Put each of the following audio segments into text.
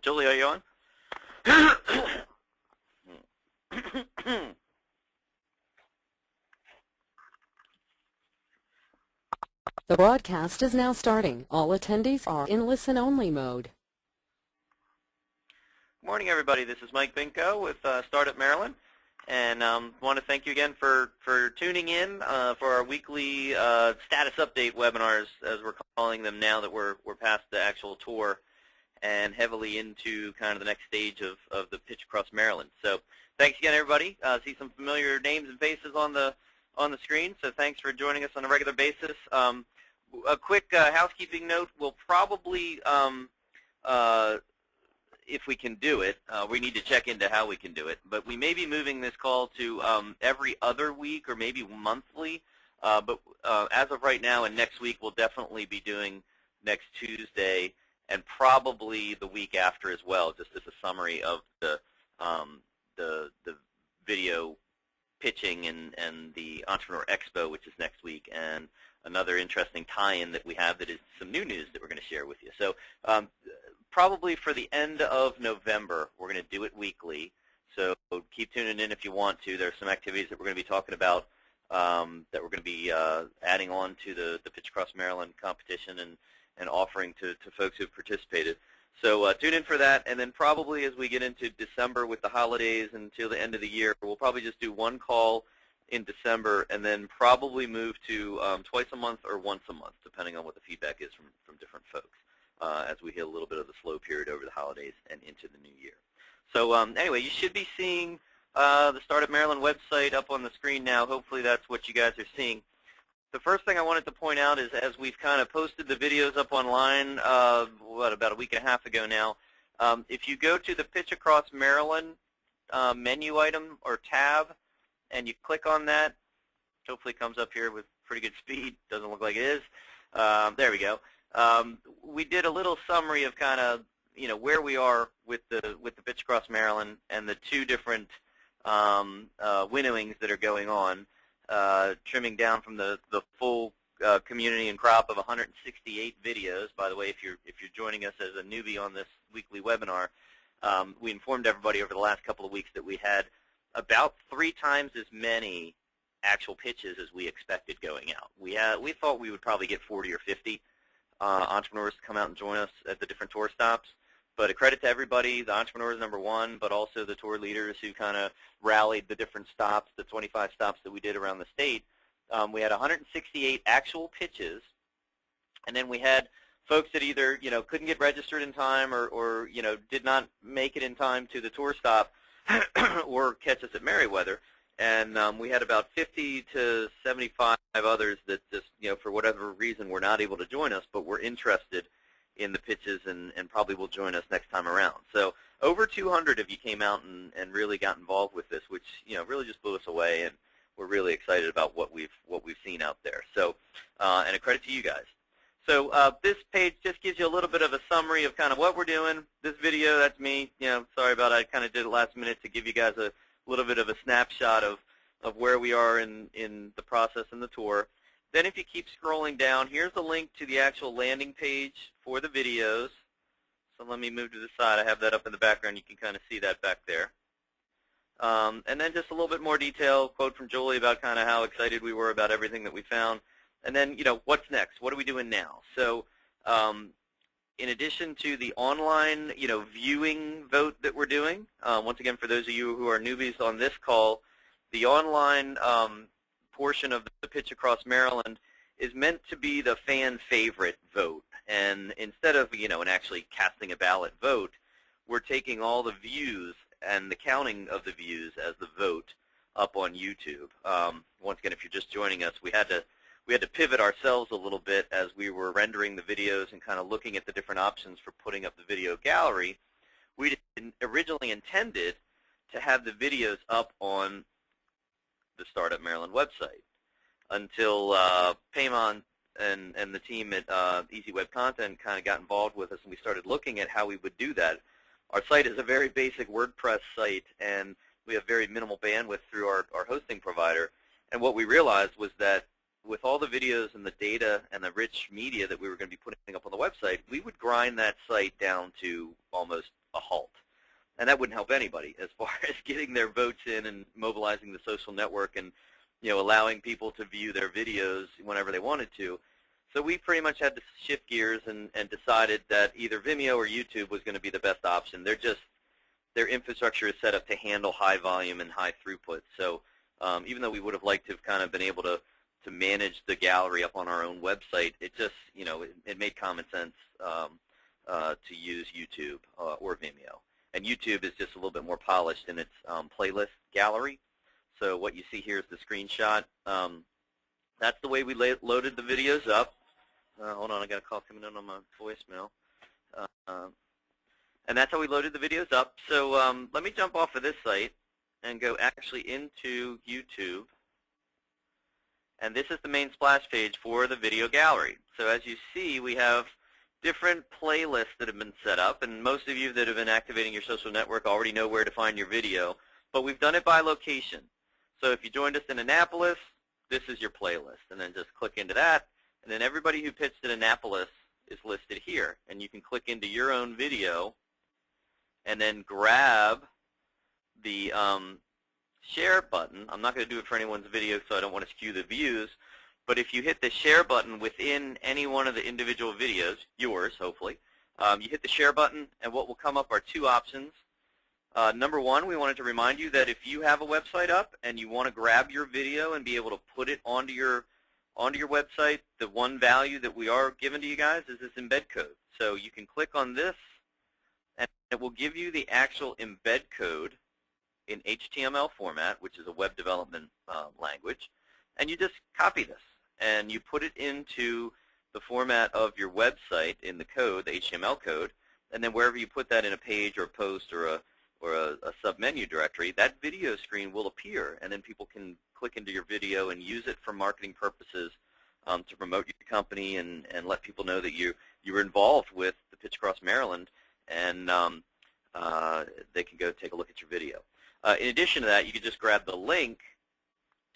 Julie, are you on? The broadcast is now starting. All attendees are in listen-only mode. Good morning, everybody. This is Mike Binko with Startup Maryland, and want to thank you again for tuning in for our weekly status update webinars, as we're calling them now that we're past the actual tour and heavily into kind of the next stage of the pitch across Maryland. So thanks again, everybody. See some familiar names and faces on the screen, so thanks for joining us on a regular basis. A quick housekeeping note: we'll probably, if we can do it, we need to check into how we can do it, but we may be moving this call to every other week or maybe monthly, but as of right now and next week, we'll definitely be doing next Tuesday and probably the week after as well, just as a summary of the video pitching and the Entrepreneur Expo, which is next week, and another interesting tie-in that we have that is some new news that we're going to share with you. So probably for the end of November, we're going to do it weekly. So keep tuning in if you want to. There's some activities that we're going to be talking about that we're going to be adding on to the Pitch Across Maryland competition and offering to folks who have participated. So tune in for that, and then probably as we get into December with the holidays until the end of the year, we'll probably just do one call in December and then probably move to twice a month or once a month, depending on what the feedback is from different folks as we hit a little bit of the slow period over the holidays and into the new year. So anyway, you should be seeing the Startup Maryland website up on the screen now. Hopefully that's what you guys are seeing. The first thing I wanted to point out is, as we've kind of posted the videos up online, about a week and a half ago now, if you go to the Pitch Across Maryland menu item or tab, and you click on that, hopefully it comes up here with pretty good speed. Doesn't look like it is. There we go. We did a little summary of kind of where we are with the Pitch Across Maryland and the two different winnowings that are going on. Trimming down from the full community and crop of 168 videos. By the way, if you're joining us as a newbie on this weekly webinar, we informed everybody over the last couple of weeks that we had about 3 times as many actual pitches as we expected going out. We thought we would probably get 40 or 50 entrepreneurs to come out and join us at the different tour stops. But a credit to everybody, the entrepreneurs #1, but also the tour leaders who kind of rallied the different stops, the 25 stops that we did around the state. We had 168 actual pitches, and then we had folks that either couldn't get registered in time or did not make it in time to the tour stop or catch us at Meriwether. And we had about 50 to 75 others that just for whatever reason were not able to join us, but were interested in the pitches and probably will join us next time around. So over 200 of you came out and really got involved with this, which really just blew us away, and we're really excited about what we've seen out there. So and a credit to you guys. So this page just gives you a little bit of a summary of kind of what we're doing. This video, that's me. Sorry about it. I kind of did it last minute to give you guys a little bit of a snapshot of where we are in the process and the tour. Then if you keep scrolling down, here's a link to the actual landing page for the videos. So let me move to the side. I have that up in the background. You can kind of see that back there. And then just a little bit more detail, quote from Julie about kind of how excited we were about everything that we found. And then, what's next? What are we doing now? So in addition to the online, viewing vote that we're doing, once again, for those of you who are newbies on this call, the online portion of the Pitch Across Maryland is meant to be the fan favorite vote. And instead of, and actually casting a ballot vote, we're taking all the views and the counting of the views as the vote up on YouTube. Once again, if you're just joining us, we had to pivot ourselves a little bit as we were rendering the videos and kind of looking at the different options for putting up the video gallery. We originally intended to have the videos up on the Startup Maryland website until Payman and the team at Easy Web Content kind of got involved with us, and we started looking at how we would do that. Our site is a very basic WordPress site, and we have very minimal bandwidth through our hosting provider. And what we realized was that with all the videos and the data and the rich media that we were going to be putting up on the website, we would grind that site down to almost a halt. And that wouldn't help anybody as far as getting their votes in and mobilizing the social network and allowing people to view their videos whenever they wanted to. So we pretty much had to shift gears and decided that either Vimeo or YouTube was going to be the best option. Their infrastructure is set up to handle high volume and high throughput. So even though we would have liked to have kind of been able to manage the gallery up on our own website, it just, it made common sense to use YouTube or Vimeo. And YouTube is just a little bit more polished in its playlist gallery. So what you see here is the screenshot. That's the way we loaded the videos up. Hold on, I got a call coming in on my voicemail. And that's how we loaded the videos up. So let me jump off of this site and go actually into YouTube. And this is the main splash page for the video gallery. So as you see, we have different playlists that have been set up, and most of you that have been activating your social network already know where to find your video, but we've done it by location. So if you joined us in Annapolis, this is your playlist, and then just click into that, and then everybody who pitched in Annapolis is listed here, and you can click into your own video and then grab the share button. I'm not going to do it for anyone's video, so I don't want to skew the views. But if you hit the share button within any one of the individual videos, yours hopefully, you hit the share button, and what will come up are two options. Number one, we wanted to remind you that if you have a website up and you want to grab your video and be able to put it onto your website, the one value that we are giving to you guys is this embed code. So you can click on this, and it will give you the actual embed code in HTML format, which is a web development language, and you just copy this and you put it into the format of your website in the code, the HTML code, and then wherever you put that in a page or a post or a submenu directory, that video screen will appear, and then people can click into your video and use it for marketing purposes to promote your company and let people know that you were involved with the Pitch Across Maryland, and they can go take a look at your video. In addition to that, you can just grab the link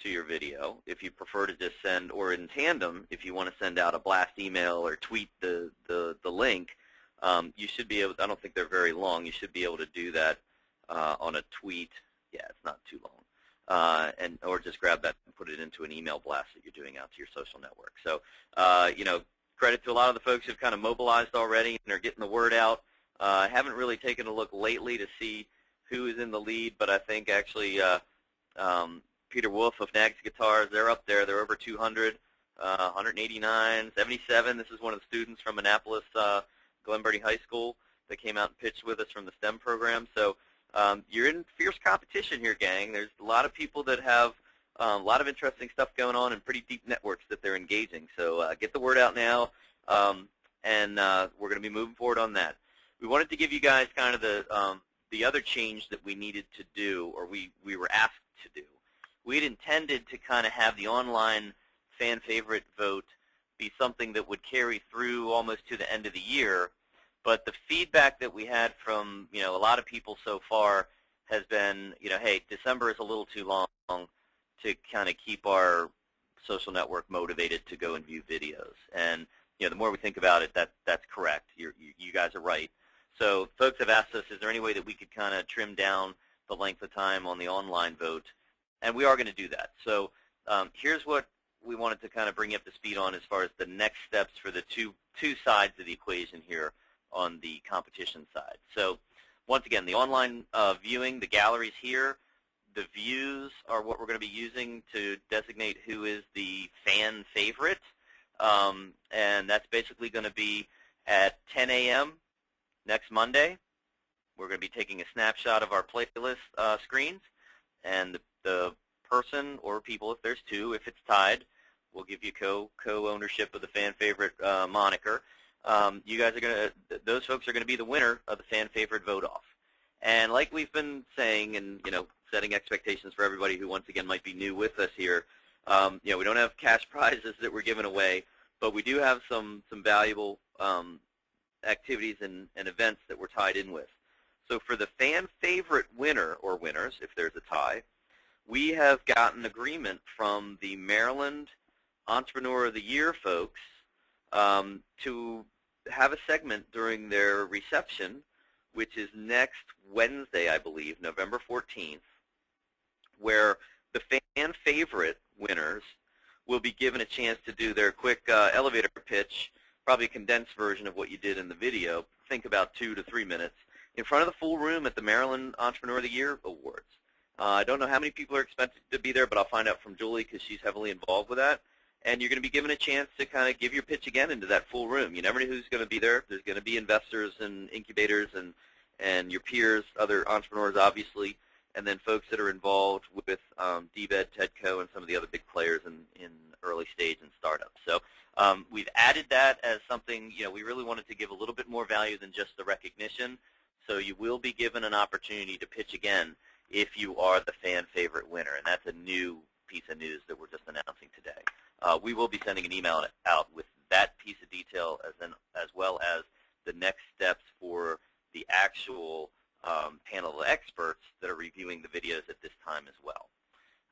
to your video if you prefer to just send, or in tandem, if you want to send out a blast email or tweet the link, you should be able to, I don't think they're very long, you should be able to do that on a tweet. Yeah, it's not too long. Or just grab that and put it into an email blast that you're doing out to your social network. So, credit to a lot of the folks who've kind of mobilized already and are getting the word out. I haven't really taken a look lately to see who is in the lead, but I think actually Peter Wolf of Nags Guitars, they're up there. They're over 200, 189, 77. This is one of the students from Annapolis, Glen Burnie High School, that came out and pitched with us from the STEM program. So you're in fierce competition here, gang. There's a lot of people that have a lot of interesting stuff going on and pretty deep networks that they're engaging. So get the word out now, and we're going to be moving forward on that. We wanted to give you guys kind of the other change that we needed to do, or we were asked to do. We had intended to kind of have the online fan favorite vote be something that would carry through almost to the end of the year, but the feedback that we had from a lot of people so far has been, hey, December is a little too long to kind of keep our social network motivated to go and view videos. And the more we think about it, that's correct. You guys are right. So folks have asked us, is there any way that we could kind of trim down the length of time on the online vote? And we are going to do that. So here's what we wanted to kind of bring you up to speed on as far as the next steps for the two sides of the equation here on the competition side. So once again, the online viewing, the galleries here, the views are what we're going to be using to designate who is the fan favorite. And that's basically going to be at 10 a.m. next Monday. We're going to be taking a snapshot of our playlist screens, and the person or people, if there's two, if it's tied, we'll give you co-ownership of the fan favorite moniker. You guys are going to, those folks are going to be the winner of the fan favorite vote off. And like we've been saying, and setting expectations for everybody who once again might be new with us here, we don't have cash prizes that we're giving away, but we do have some valuable activities and events that we're tied in with. So for the fan favorite winner or winners, if there's a tie, we have gotten agreement from the Maryland Entrepreneur of the Year folks to have a segment during their reception, which is next Wednesday, I believe, November 14th, where the fan favorite winners will be given a chance to do their quick elevator pitch, probably a condensed version of what you did in the video, think about 2 to 3 minutes, in front of the full room at the Maryland Entrepreneur of the Year Awards. I don't know how many people are expected to be there, but I'll find out from Julie because she's heavily involved with that. And you're going to be given a chance to kind of give your pitch again into that full room. You never know who's going to be there. There's going to be investors and incubators and your peers, other entrepreneurs, obviously, and then folks that are involved with Embed, TEDCO, and some of the other big players in early stage and startups. So we've added that as something, we really wanted to give a little bit more value than just the recognition. So you will be given an opportunity to pitch again if you are the fan favorite winner, and that's a new piece of news that we're just announcing today. We will be sending an email out with that piece of detail as well as the next steps for the actual panel of experts that are reviewing the videos at this time as well.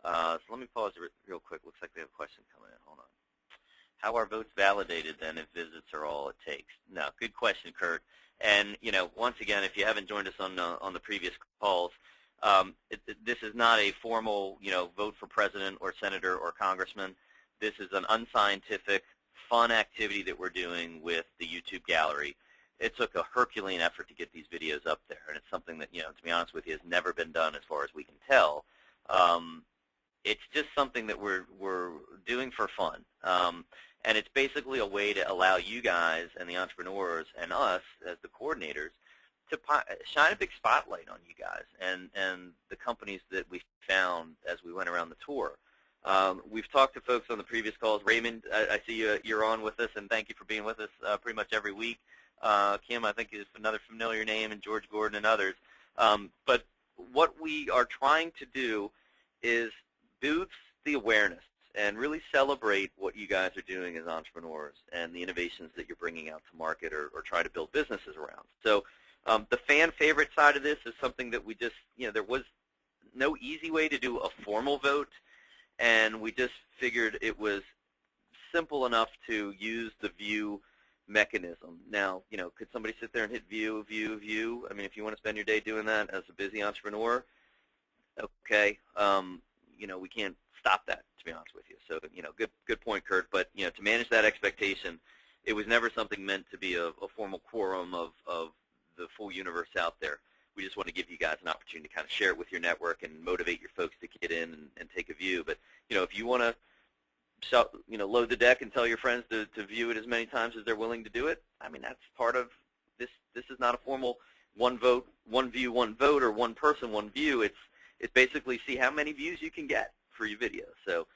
So let me pause real quick. Looks like we have a question coming in. Hold on. How are votes validated then if visits are all it takes? No, good question, Kurt. And once again, if you haven't joined us on the previous calls, this is not a formal vote for president or senator or congressman. This is an unscientific, fun activity that we're doing with the YouTube gallery. It took a Herculean effort to get these videos up there, and it's something that, to be honest with you, has never been done as far as we can tell. It's just something that we're doing for fun, and it's basically a way to allow you guys and the entrepreneurs and us as the coordinators to shine a big spotlight on you guys and the companies that we found as we went around the tour. We've talked to folks on the previous calls. Raymond, I see you're on with us, and thank you for being with us pretty much every week. Kim, I think, is another familiar name, and George Gordon and others. But what we are trying to do is boost the awareness and really celebrate what you guys are doing as entrepreneurs and the innovations that you're bringing out to market or try to build businesses around. So the fan favorite side of this is something that we just, there was no easy way to do a formal vote, and we just figured it was simple enough to use the view mechanism. Now, could somebody sit there and hit view? I mean, if you want to spend your day doing that as a busy entrepreneur, okay, we can't stop that, to be honest with you. So, good point, Kurt. But, to manage that expectation, it was never something meant to be a formal quorum of the full universe out there. We just want to give you guys an opportunity to kind of share it with your network and motivate your folks to get in and take a view. But, if you want to load the deck and tell your friends to view it as many times as they're willing to do it, I mean, that's part of this. This is not a formal one vote, one view, one vote, or one person, one view. It's basically see how many views you can get for your video. So,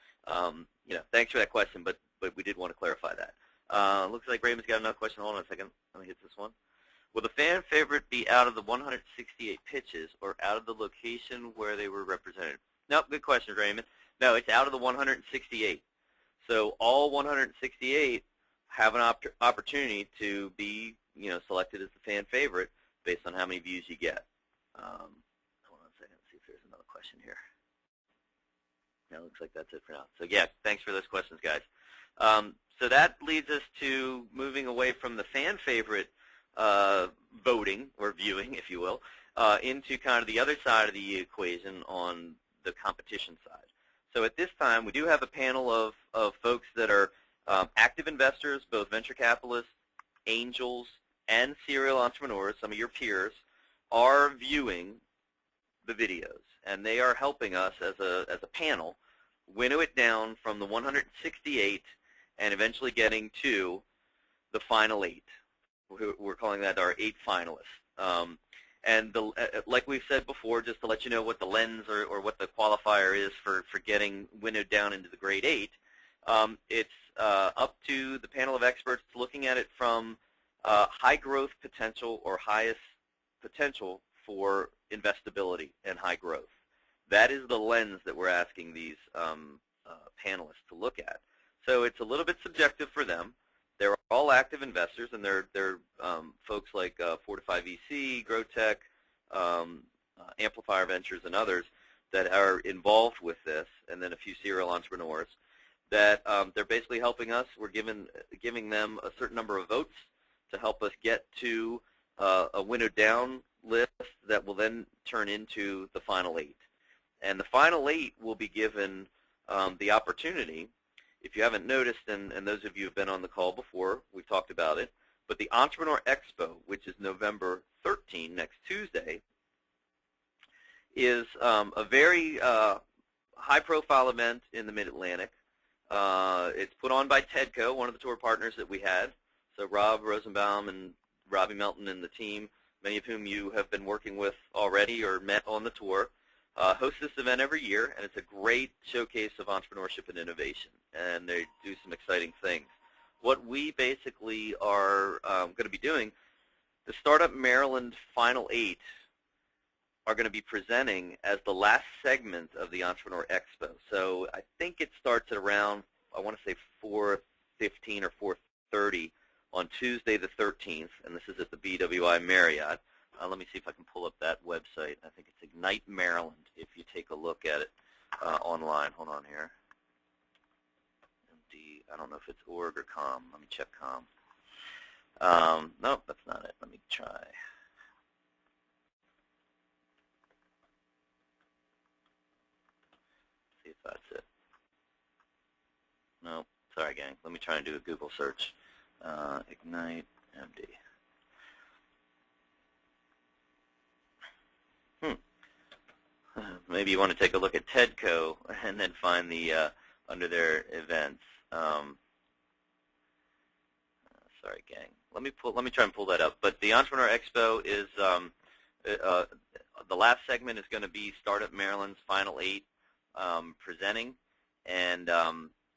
thanks for that question, but we did want to clarify that. Looks like Raymond's got another question. Hold on a second. Let me hit this one. Will the fan favorite be out of the 168 pitches or out of the location where they were represented? No, good question, Raymond. No, it's out of the 168. So all 168 have an opportunity to be, selected as the fan favorite based on how many views you get. Hold on a second. Let's see if there's another question here. No, looks like that's it for now. So yeah, thanks for those questions, guys. So that leads us to moving away from the fan favorite voting or viewing, if you will, into kind of the other side of the equation on the competition side. So at this time, we do have a panel of folks that are active investors, both venture capitalists, angels, and serial entrepreneurs. Some of your peers are viewing the videos, and they are helping us as a panel winnow it down from the 168 and eventually getting to the final 8. We're calling that our 8 finalists. And like we've said before, just to let you know what the lens or what the qualifier is for getting winnowed down into the grade 8, it's up to the panel of experts looking at it from high growth potential or highest potential for investability and high growth. That is the lens that we're asking these panelists to look at. So it's a little bit subjective for them. They're all active investors, and they're folks like Fortify VC, Growtech, Amplifier Ventures, and others that are involved with this, and then a few serial entrepreneurs. that they're basically helping us. We're giving them a certain number of votes to help us get to a winnow down list that will then turn into the final 8. And the final 8 will be given the opportunity. If you haven't noticed, and those of you who have been on the call before, we've talked about it, but the Entrepreneur Expo, which is November 13, next Tuesday, is a very high-profile event in the Mid-Atlantic. It's put on by TEDCO, one of the tour partners that we had. So Rob Rosenbaum and Robbie Melton and the team, many of whom you have been working with already or met on the tour, host this event every year, and it's a great showcase of entrepreneurship and innovation, and they do some exciting things. What we basically are going to be doing, the Startup Maryland Final 8 are going to be presenting as the last segment of the Entrepreneur Expo. So I think it starts at around, I want to say 4:15 or 4:30 on Tuesday the 13th, and this is at the BWI Marriott. Let me see if I can pull up that website. I think it's Ignite Maryland if you take a look at it online. Hold on here. I don't know if it's org or com. Let me check com. Nope, that's not it. Let me try. See if that's it. No, sorry, gang. Let me try and do a Google search. Ignite MD. Maybe you want to take a look at TEDCO and then find the under their events. Sorry, gang. Let me try and pull that up. But the Entrepreneur Expo is the last segment is going to be Startup Maryland's Final 8 presenting, and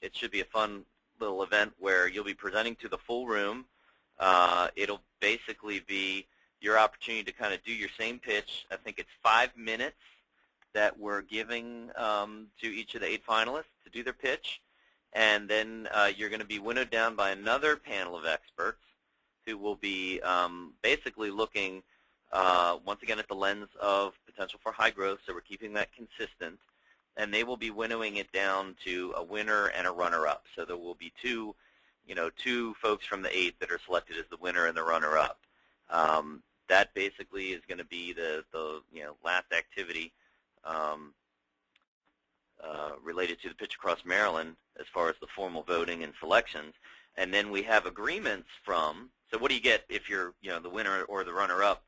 it should be a fun little event where you'll be presenting to the full room. It'll basically be your opportunity to kind of do your same pitch. I think it's 5 minutes that we're giving to each of the 8 finalists to do their pitch. And then you're going to be winnowed down by another panel of experts who will be basically looking, once again, at the lens of potential for high growth, so we're keeping that consistent. And they will be winnowing it down to a winner and a runner-up. So there will be two folks from the 8 that are selected as the winner and the runner-up. That basically is going to be the last activity related to the Pitch Across Maryland as far as the formal voting and selections. And then we have agreements from, so what do you get if you're the winner or the runner-up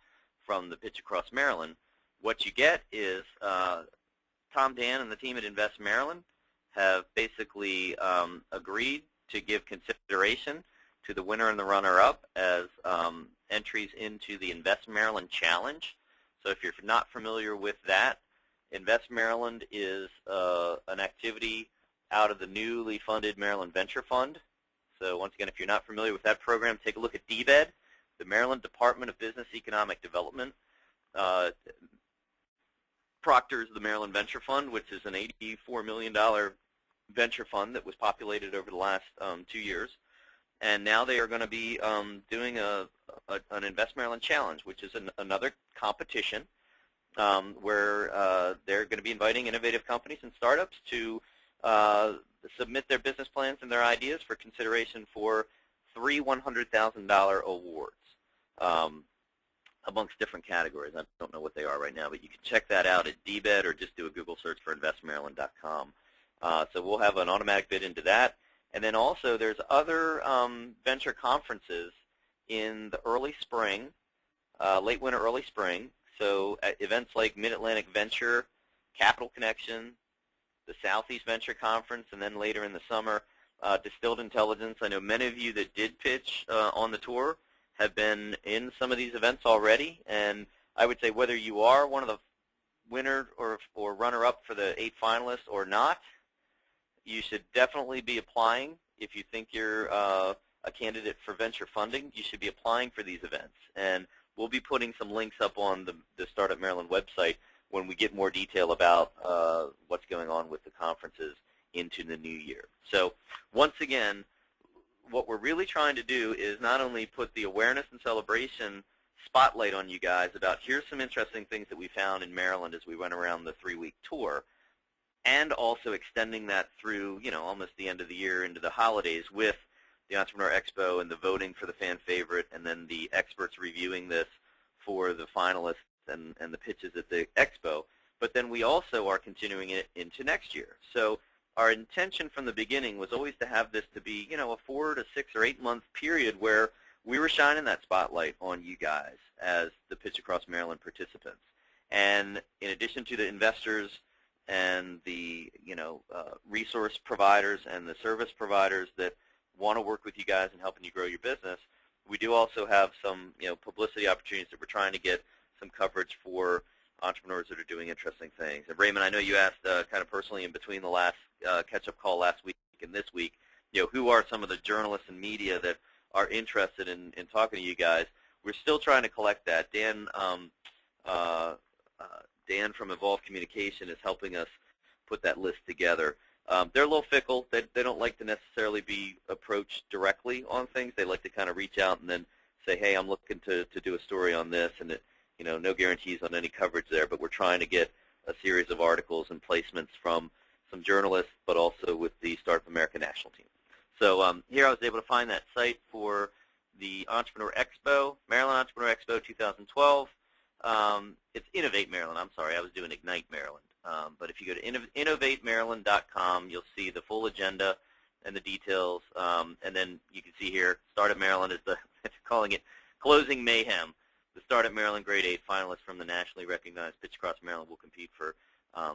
from the Pitch Across Maryland? What you get is Tom Dan and the team at Invest Maryland have basically agreed to give consideration to the winner and the runner-up as entries into the Invest Maryland Challenge. So if you're not familiar with that, Invest Maryland is an activity out of the newly funded Maryland Venture Fund. So once again, if you're not familiar with that program, take a look at DBED, the Maryland Department of Business Economic Development. Proctors the Maryland Venture Fund, which is an $84 million venture fund that was populated over the last 2 years. And now they are going to be doing an Invest Maryland Challenge, which is another competition where they're going to be inviting innovative companies and startups to submit their business plans and their ideas for consideration for 3 $100,000 awards amongst different categories. I don't know what they are right now, but you can check that out at DBED or just do a Google search for investmaryland.com. So we'll have an automatic bid into that. And then also there's other venture conferences in the early spring, late winter, early spring. So events like Mid-Atlantic Venture, Capital Connection, the Southeast Venture Conference, and then later in the summer, Distilled Intelligence. I know many of you that did pitch on the tour have been in some of these events already, and I would say whether you are one of the winner or runner-up for the 8 finalists or not, you should definitely be applying. If you think you're a candidate for venture funding, you should be applying for these events. And we'll be putting some links up on the Startup Maryland website when we get more detail about what's going on with the conferences into the new year. So once again, what we're really trying to do is not only put the awareness and celebration spotlight on you guys about here's some interesting things that we found in Maryland as we went around the 3-week tour, and also extending that through, almost the end of the year into the holidays with the Entrepreneur Expo and the voting for the fan favorite, and then the experts reviewing this for the finalists and the pitches at the Expo. But then we also are continuing it into next year. So our intention from the beginning was always to have this to be, a 4 to 6 or 8 month period where we were shining that spotlight on you guys as the Pitch Across Maryland participants. And in addition to the investors and the resource providers and the service providers that want to work with you guys in helping you grow your business, we do also have some publicity opportunities that we're trying to get some coverage for entrepreneurs that are doing interesting things. And Raymond, I know you asked kind of personally in between the last catch-up call last week and this week, who are some of the journalists and media that are interested in talking to you guys. We're still trying to collect that. Dan from Evolve Communication is helping us put that list together. They're a little fickle. They don't like to necessarily be approached directly on things. They like to kind of reach out and then say, hey, I'm looking to do a story on this, and no guarantees on any coverage there, but we're trying to get a series of articles and placements from some journalists, but also with the Startup America national team. So here I was able to find that site for the Entrepreneur Expo, Maryland Entrepreneur Expo 2012. It's Innovate Maryland. I'm sorry, I was doing Ignite Maryland. But if you go to innovatemaryland.com, you'll see the full agenda and the details. And then you can see here, Startup Maryland is calling it Closing Mayhem. The Startup Maryland Grade 8 finalists from the nationally recognized Pitch Across Maryland will compete for, a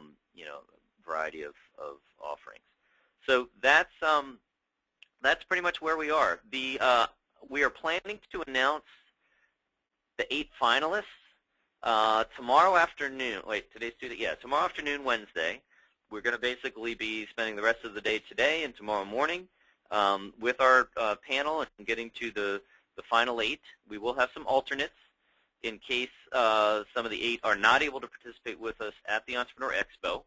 variety of offerings. So that's pretty much where we are. We are planning to announce the 8 finalists tomorrow afternoon. Wait, today's Tuesday. Yeah, tomorrow afternoon, Wednesday. We're going to basically be spending the rest of the day today and tomorrow morning with our panel and getting to the final 8. We will have some alternates in case some of the 8 are not able to participate with us at the Entrepreneur Expo.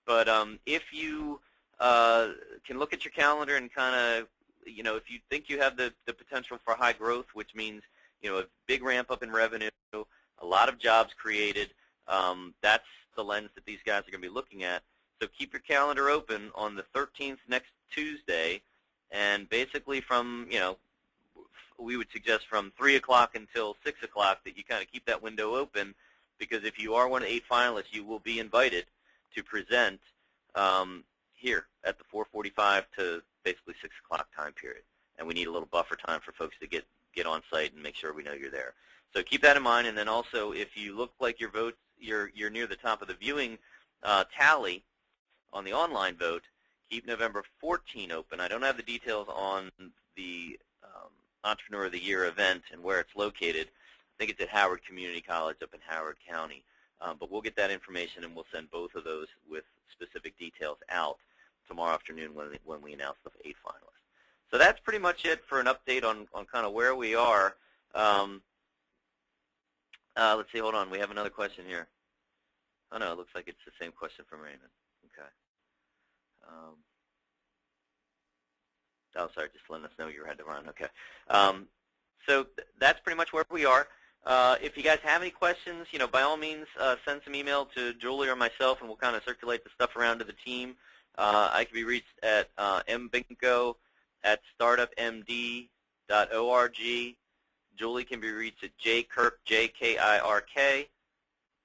But if you can look at your calendar and kind of, if you think you have the potential for high growth, which means, a big ramp up in revenue, a lot of jobs created, that's the lens that these guys are going to be looking at. So keep your calendar open on the 13th, next Tuesday, and basically from, we would suggest from 3 o'clock until 6 o'clock that you kind of keep that window open, because if you are one of the 8 finalists, you will be invited to present here at the 4:45 to basically 6 o'clock time period. And we need a little buffer time for folks to get on site and make sure we know you're there. So keep that in mind. And then also, if you look like your votes, you're near the top of the viewing tally on the online vote, keep November 14 open. I don't have the details on the Entrepreneur of the Year event and where it's located. I think it's at Howard Community College up in Howard County. But we'll get that information, and we'll send both of those with specific details out tomorrow afternoon when we announce the 8 finalists. So that's pretty much it for an update on kind of where we are. Let's see, hold on. We have another question here. Oh, no, it looks like it's the same question from Raymond. Okay. Oh, sorry, just letting us know you had to run. Okay. So that's pretty much where we are. If you guys have any questions, by all means, send some email to Julie or myself, and we'll kind of circulate the stuff around to the team. I can be reached at mbinko@startupmd.org. Julie can be reached at jkirk, J-K-I-R-K,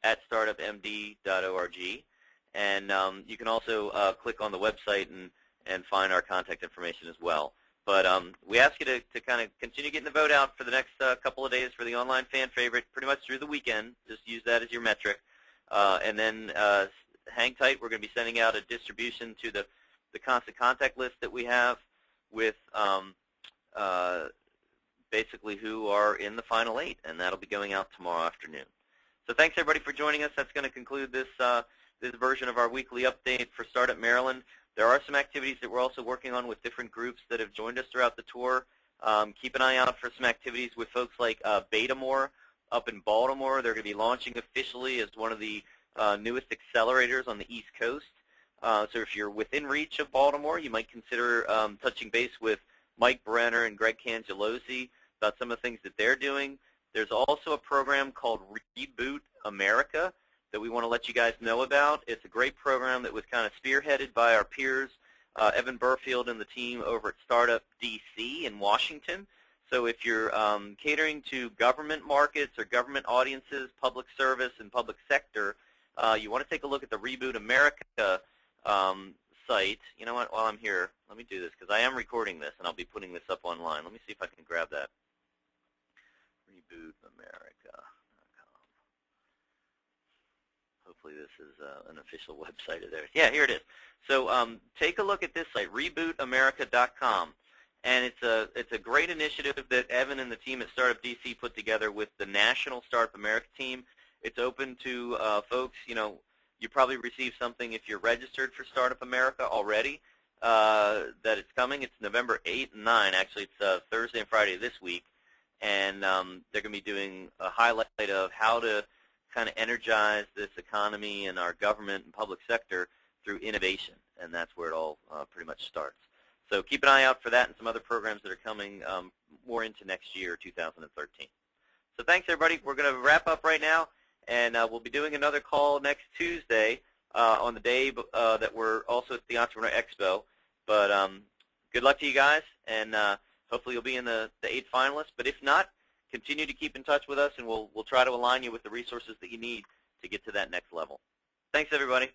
@startupmd.org. And you can also click on the website and find our contact information as well. But we ask you to kind of continue getting the vote out for the next couple of days for the online fan favorite, pretty much through the weekend. Just use that as your metric. And then hang tight. We're going to be sending out a distribution to the constant contact list that we have with basically who are in the final 8, and that'll be going out tomorrow afternoon. So thanks, everybody, for joining us. That's going to conclude this version of our weekly update for Startup Maryland. There are some activities that we're also working on with different groups that have joined us throughout the tour. Keep an eye out for some activities with folks like Betamore up in Baltimore. They're going to be launching officially as one of the newest accelerators on the East Coast. So if you're within reach of Baltimore, you might consider touching base with Mike Brenner and Greg Cangelosi about some of the things that they're doing. There's also a program called Reboot America that we we want to let you guys know about. It's a great program that was kind of spearheaded by our peers, Evan Burfield and the team over at Startup DC in Washington. So if you're catering to government markets or government audiences, public service, and public sector, you want to take a look at the Reboot America site. You know what? While I'm here, let me do this because I am recording this and I'll be putting this up online. Let me see if I can grab that. RebootAmerica.com. Hopefully this is an official website of theirs. Yeah, here it is. So take a look at this site, RebootAmerica.com. And it's a great initiative that Evan and the team at Startup DC put together with the National Startup America team. It's open to folks. You know, you probably received something if you're registered for Startup America already that it's coming. It's November 8 and 9. Actually, it's Thursday and Friday this week. And they're going to be doing a highlight of how to kind of energize this economy and our government and public sector through innovation. And that's where it all pretty much starts. So keep an eye out for that and some other programs that are coming more into next year, 2013. So thanks, everybody. We're going to wrap up right now, and we'll be doing another call next Tuesday on the day that we're also at the Entrepreneur Expo. But good luck to you guys, and hopefully you'll be in the 8 finalists. But if not, continue to keep in touch with us, and we'll try to align you with the resources that you need to get to that next level. Thanks, everybody.